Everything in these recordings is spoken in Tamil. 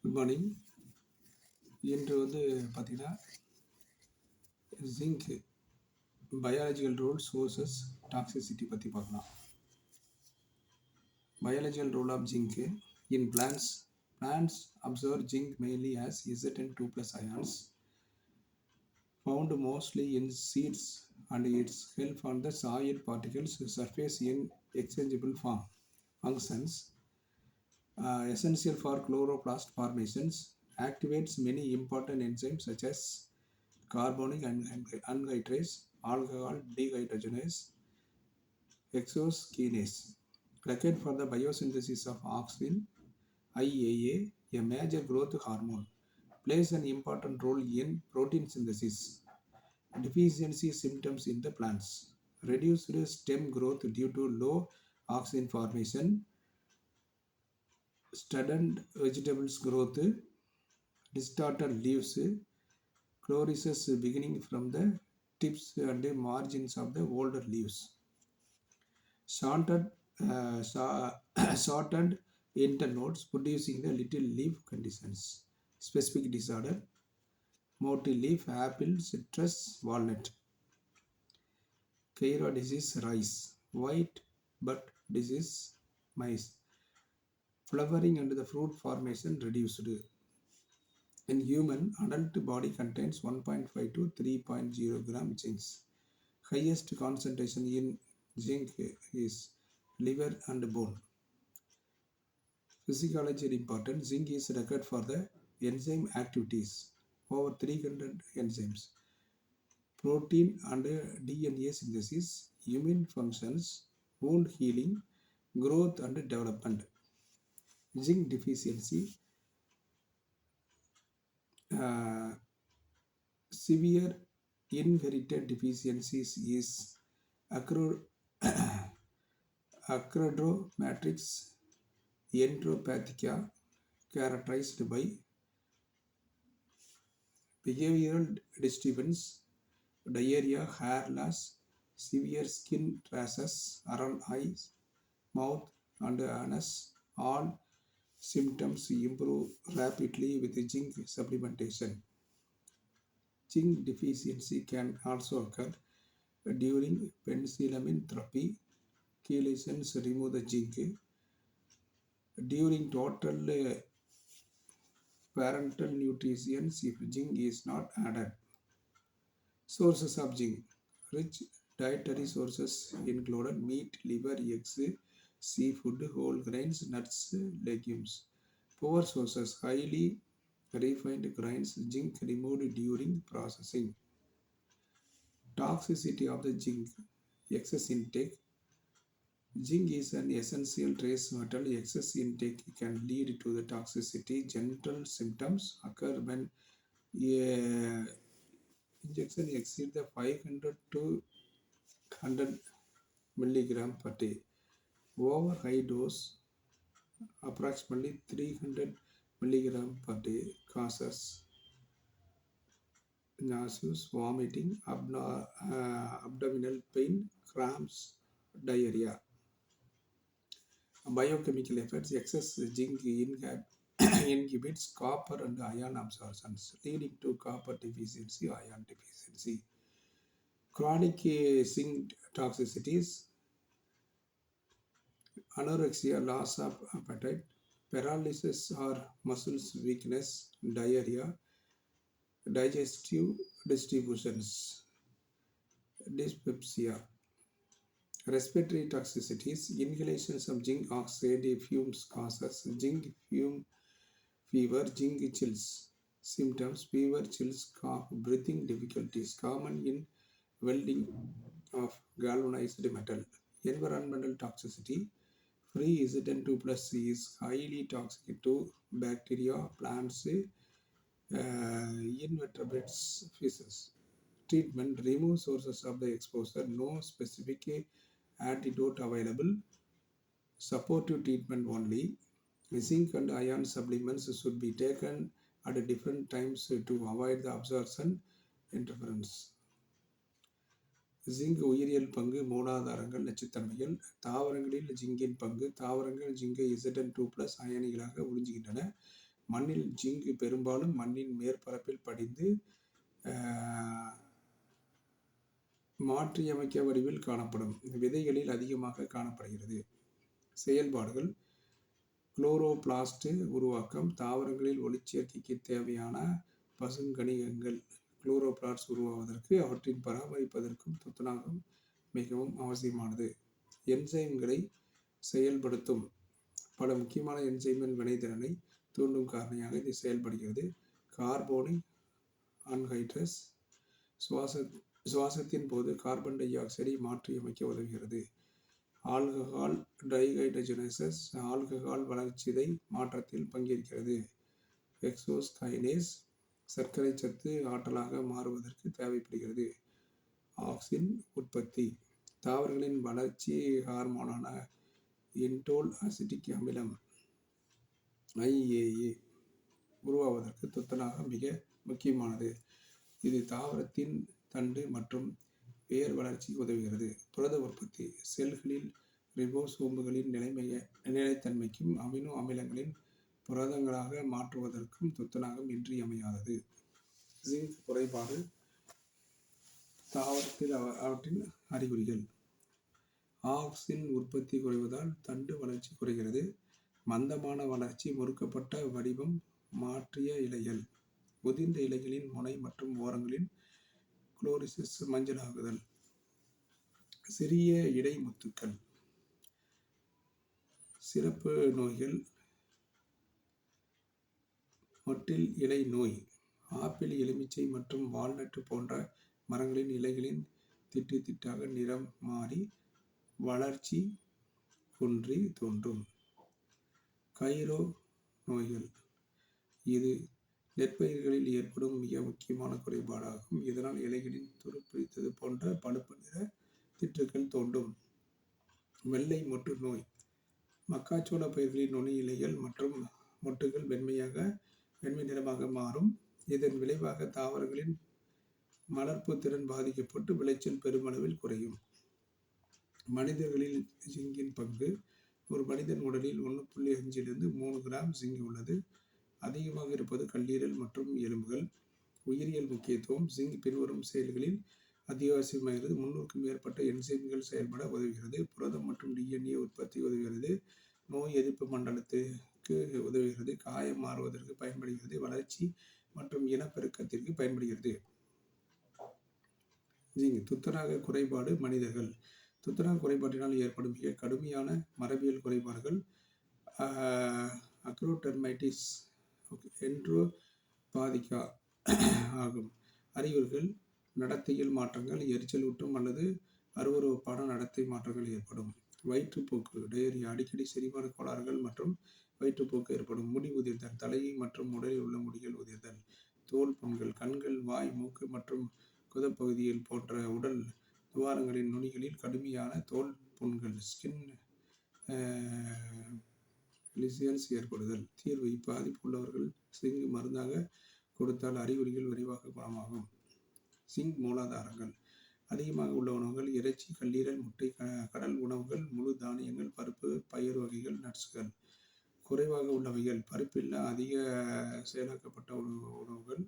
Good morning. இன்று பார்த்தீங்கன்னா zinc biological role sources toxicity பற்றி பார்க்கலாம். Biological role of zinc in plants absorb zinc mainly as Zn2+ ions found mostly in seeds and its help on the soil particles surface in exchangeable form functions essential for chloroplast formations, activates many important enzymes such as carbonic anhydrase, alcohol dehydrogenase, hexokinase, required for the biosynthesis of auxin, IAA, a major growth hormone, plays an important role in protein synthesis. Deficiency symptoms in the plants: reduced stem growth due to low auxin formation, stunned vegetables growth, distorted leaves, chlorosis beginning from the tips and margins of the older leaves, shortened shortened internodes producing the little leaf conditions. Specific disorder: mottle leaf, apple, citrus, walnut. Cairo disease, rice. White bud disease, maize. Flowering and the fruit formation reduced. In human, adult body contains 1.5 to 3.0 gram zinc. Highest concentration in zinc is liver and bone. Physiology important: zinc is required for the enzyme activities, over 300 enzymes, protein and DNA synthesis, immune functions, wound healing, growth and development. Zinc deficiency: severe inherited deficiencies is acrodromatrix enteropathica, characterized by behavioral disturbance, diarrhea, hair loss, severe skin rashes around eyes, mouth and anus. All symptoms improve rapidly with zinc supplementation. Zinc deficiency can also occur during penicillamine therapy. Chelations remove the zinc. During total parental nutrition if zinc is not added. Sources of zinc: rich dietary sources included meat, liver, eggs, seafood, whole grains, nuts, legumes. Poor sources: highly refined grains, zinc removed during processing. Toxicity of the zinc: excess intake. Zinc is an essential trace metal. Excess intake can lead to the toxicity. General symptoms occur when injection exceeds the 500 to 100 milligram per day. Over high dose, approximately 300 milligram per day, causes nausea, vomiting, abdominal pain, cramps, diarrhea. Biochemical effects: excess zinc inhibits copper and iron absorptions, leading to copper deficiency, iron deficiency. Chronic zinc toxicities: anorexia, loss of appetite, paralysis or muscles weakness, diarrhea, digestive distributions, dyspepsia. Respiratory toxicities: inhalations of zinc oxide fumes causes zinc fume fever, zinc chills. Symptoms: fever, chills, cough, breathing difficulties, common in welding of galvanized metal. Environmental toxicity: free Zn2+ is highly toxic to bacteria, plants, invertebrates, fishes. Treatment: remove sources of the exposure. No specific antidote available. Supportive treatment only. Zinc and iron supplements should be taken at different times to avoid the absorption interference. Zinc உயிரியல் பங்கு: மூலாதாரங்கள், நச்சுத்தன்மைகள். தாவரங்களில் ஜிங்கின் பங்கு: தாவரங்கள் ஜிங்கை Zn2+ அயனிகளாக உறிஞ்சுகின்றன. மண்ணில் ஜிங்க் பெரும்பாலும் மண்ணின் மேற்பரப்பில் படிந்து மாற்றியமைக்க வடிவில் காணப்படும். விதைகளில் அதிகமாக காணப்படுகிறது. செயல்பாடுகள்: குளோரோபிளாஸ்ட் உருவாக்கம்: தாவரங்களில் ஒளிச்சேர்க்கைக்கு தேவையான பசுங்கனிகங்கள் குளோரோபிளாஸ்ட் உருவாவதற்கு அவற்றின் பராமரிப்பதற்கும் துத்தநாகம் மிகவும் அவசியமானது. என்சைம்களை செயல்படுத்தும்: பல முக்கியமான என்சைமின் வினைத்திறனை தூண்டும் காரணியாக இது செயல்படுகிறது. கார்போனிக் அன்ஹைட்ரஸ் சுவாசத்தின் போது கார்பன் டை ஆக்சைடை மாற்றியமைக்க உதவுகிறது. ஆல்கஹால் டைஹைட்ரஜனேசஸ் ஆல்கஹால் வளர்சிதை மாற்றத்தில் பங்கேற்கிறது. எக்ஸோஸ்கைனேஸ் சர்க்கரை சத்து ஆற்றலாக மாறுவதற்கு தேவைப்படுகிறது. ஆக்சின் உற்பத்தி: தாவரங்களின் வளர்ச்சி ஹார்மோனான இன்டோல் அசிட்டிக் அமிலம் IAA உருவாவதற்கு துத்தநாகம் மிக முக்கியமானது. இது தாவரத்தின் தண்டு மற்றும் வேர் வளர்ச்சிக்கு உதவுகிறது. புரத உற்பத்தி: செல்களில் ரிபோசோம்களின் நிலைத்தன்மைக்கும் அமினோ அமிலங்களின் புரதங்களாக மாற்றுவதற்கும் துத்தநாகம் இன்றியமையாதது. ஜிங்க் குறைபாடு தாவரத்தில் அவற்றின் அறிகுறிகள்: ஆக்சின் உற்பத்தி குறைவதால் தண்டு வளர்ச்சி குறைகிறது. மந்தமான வளர்ச்சி, முறுக்கப்பட்ட வடிவம், மாற்றிய இலைகள், உதிர்ந்த இலைகளின் முனை மற்றும் ஓரங்களின் குளோரிசிஸ் மஞ்சளாகுதல். சிறிய இடைமுத்துக்கள். சிறப்பு நோய்கள்: மொட்டில் இலை நோய், ஆப்பிள், எலுமிச்சை மற்றும் வால்நட் போன்ற மரங்களின் இலைகளின் திட்டு திட்டாக நிறம் மாறி வளர்ச்சி குன்றி தோன்றும். கைரோ நோய்கள்: இது நெற்பயிர்களில் ஏற்படும் மிக முக்கியமான குறைபாடாகும். இதனால் இலைகளின் துருப்பிடித்தது போன்ற பழுப்பு நிற திட்டுக்கள் தோன்றும். வெள்ளை மொட்டு நோய்: மக்காச்சோள பயிர்களின் நுனி இலைகள் மற்றும் மொட்டுகள் வெண்மை நிறமாக மாறும். இதன் விளைவாக தாவரங்களின் மலர்ப்பு திறன் பாதிக்கப்பட்டு விளைச்சல் பெருமளவில் குறையும். மனிதர்களில் ஜிங்கின் பங்கு: ஒரு மனிதன் உடலில் 1.5 - 3 கிராம் ஜிங்க் உள்ளது. அதிகமாக இருப்பது கல்லீரல் மற்றும் எலும்புகள். உயிரியல் முக்கியத்துவம்: ஜிங்க் பின்வரும் செயல்களில் அத்தியாவசியமாகிறது. 300க்கும் மேற்பட்ட என்சைம்கள் செயல்பட உதவுகிறது. புரதம் மற்றும் DNA உற்பத்தி உதவுகிறது. நோய் எதிர்ப்பு மண்டலத்திற்கு உதவுகிறது. காயம் மாறுவதற்கு பயன்படுகிறது. வளர்ச்சி மற்றும் இனப்பெருக்கத்திற்கு பயன்படுகிறது. ஜிங்க் துத்தநாக குறைபாடு மனிதர்கள்: துத்தநாக குறைபாட்டினால் ஏற்படும் மிக கடுமையான மரபியல் குறைபாடுகள் அக்ரோடெர்மைட்டிஸ் என்ட்ரோபாதிகா ஆகும். அறிகுறிகள்: நடத்தையில் மாற்றங்கள், எரிச்சலூட்டும் அல்லது அருவருப்பான நடத்தை மாற்றங்கள் ஏற்படும். வயிற்றுப்போக்கு டயரியா, அடிக்கடி செரிமான கோளாறுகள் மற்றும் வயிற்றுப்போக்கு ஏற்படும். முடி உதிர்தல்: தலை மற்றும் உடலில் உள்ள முடிகள் உதிர்தல். தோல் புண்கள்: கண்கள், வாய், மூக்கு மற்றும் குதப்பகுதியில் போன்ற உடல் துவாரங்களின் நுனிகளில் கடுமையான தோல் புண்கள் ஸ்கின் லிசியன்ஸ் ஏற்படுதல். தீர்வு: இப்பாதிப்பு உள்ளவர்கள் ஜிங்க் மருந்தாக கொடுத்தால் அறிகுறிகள் விரைவாக குணமாகும். ஜிங்க் மூலாதாரங்கள்: அதிகமாக உள்ள உணவுகள் இறைச்சி, கல்லீரல், முட்டை, கடல் உணவுகள், முழு தானியங்கள், பருப்பு, பயிர் வகைகள், நட்ஸ்கள். குறைவாக உள்ளவைகள்: பருப்பில்லா அதிக செயலாக்கப்பட்ட உணவுகள்,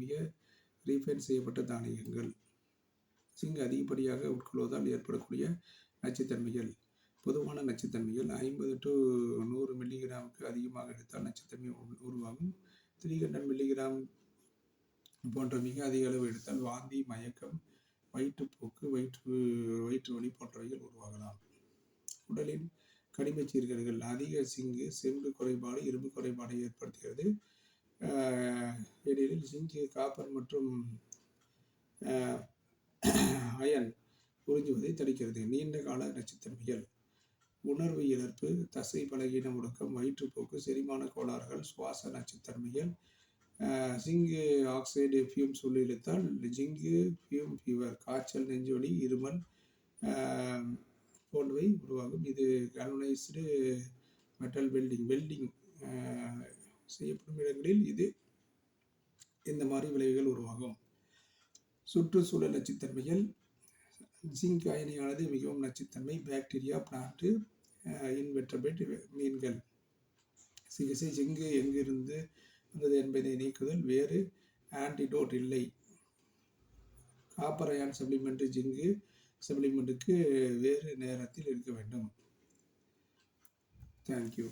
மிக ரீஃபைன் செய்யப்பட்ட தானியங்கள். ஜிங்க் அதிகப்படியாக உட்கொள்வதால் ஏற்படக்கூடிய நச்சுத்தன்மைகள்: பொதுவான நச்சுத்தன்மைகள் 50 to 100 மில்லிகிராமுக்கு அதிகமாக எடுத்தால் நச்சுத்தன்மை உருவாகும். 300 மில்லிகிராம் போன்ற மிக அதிக அளவு எடுத்தால் வாந்தி, மயக்கம், வயிற்றுப்போக்கு, வயிற்று வலி போன்றவைகள் உருவாகலாம். உடலின் கனிமச் சீர்கேடுகள்: அதிக ஜிங்க் செம்பு குறைபாடு, இரும்பு குறைபாடை ஏற்படுத்துகிறது. ஏனெனில் ஜிங்க் காப்பர் மற்றும் அயன் உறிஞ்சுவதை தடுக்கிறது. நீண்ட கால நச்சுத்தன்மைகள்: உணர்வு இழப்பு, தசை பலகீன முடக்கம், வயிற்றுப்போக்கு, செரிமான கோளாறுகள், சுவாச நச்சுத்தன்மைகள். ஜிங்க் ஆக்சைடு ஃபியூம்ஸ் உள்ளிழுத்தால் ஜிங்க் ஃபியூம் ஃபீவர், காய்ச்சல், நெஞ்சுவலி, இருமல் போன்றவை உருவாகும். இது கால்வனைஸ்டு மெட்டல் வெல்டிங் செய்யப்படும் இடங்களில் இந்த மாதிரி விளைவுகள் உருவாகும். சுற்றுச்சூழல் நச்சுத்தன்மைகள்: ஜிங்க் அயனியானது மிகவும் நச்சுத்தன்மை. பாக்டீரியா, பிளான்ட், இன்வெர்டபிரேட், மீன்கள், சிகிச்சை ஜிங்கு எங்கிருந்து வந்தது என்பதை நீக்குதல். வேறு ஆன்டிடோட் இல்லை. காப்பர் அயான் சப்ளிமெண்ட் ஜிங்கு சப்ளிமெண்ட்டுக்கு வேறு நேரத்தில் இருக்க வேண்டும். தேங்க்யூ.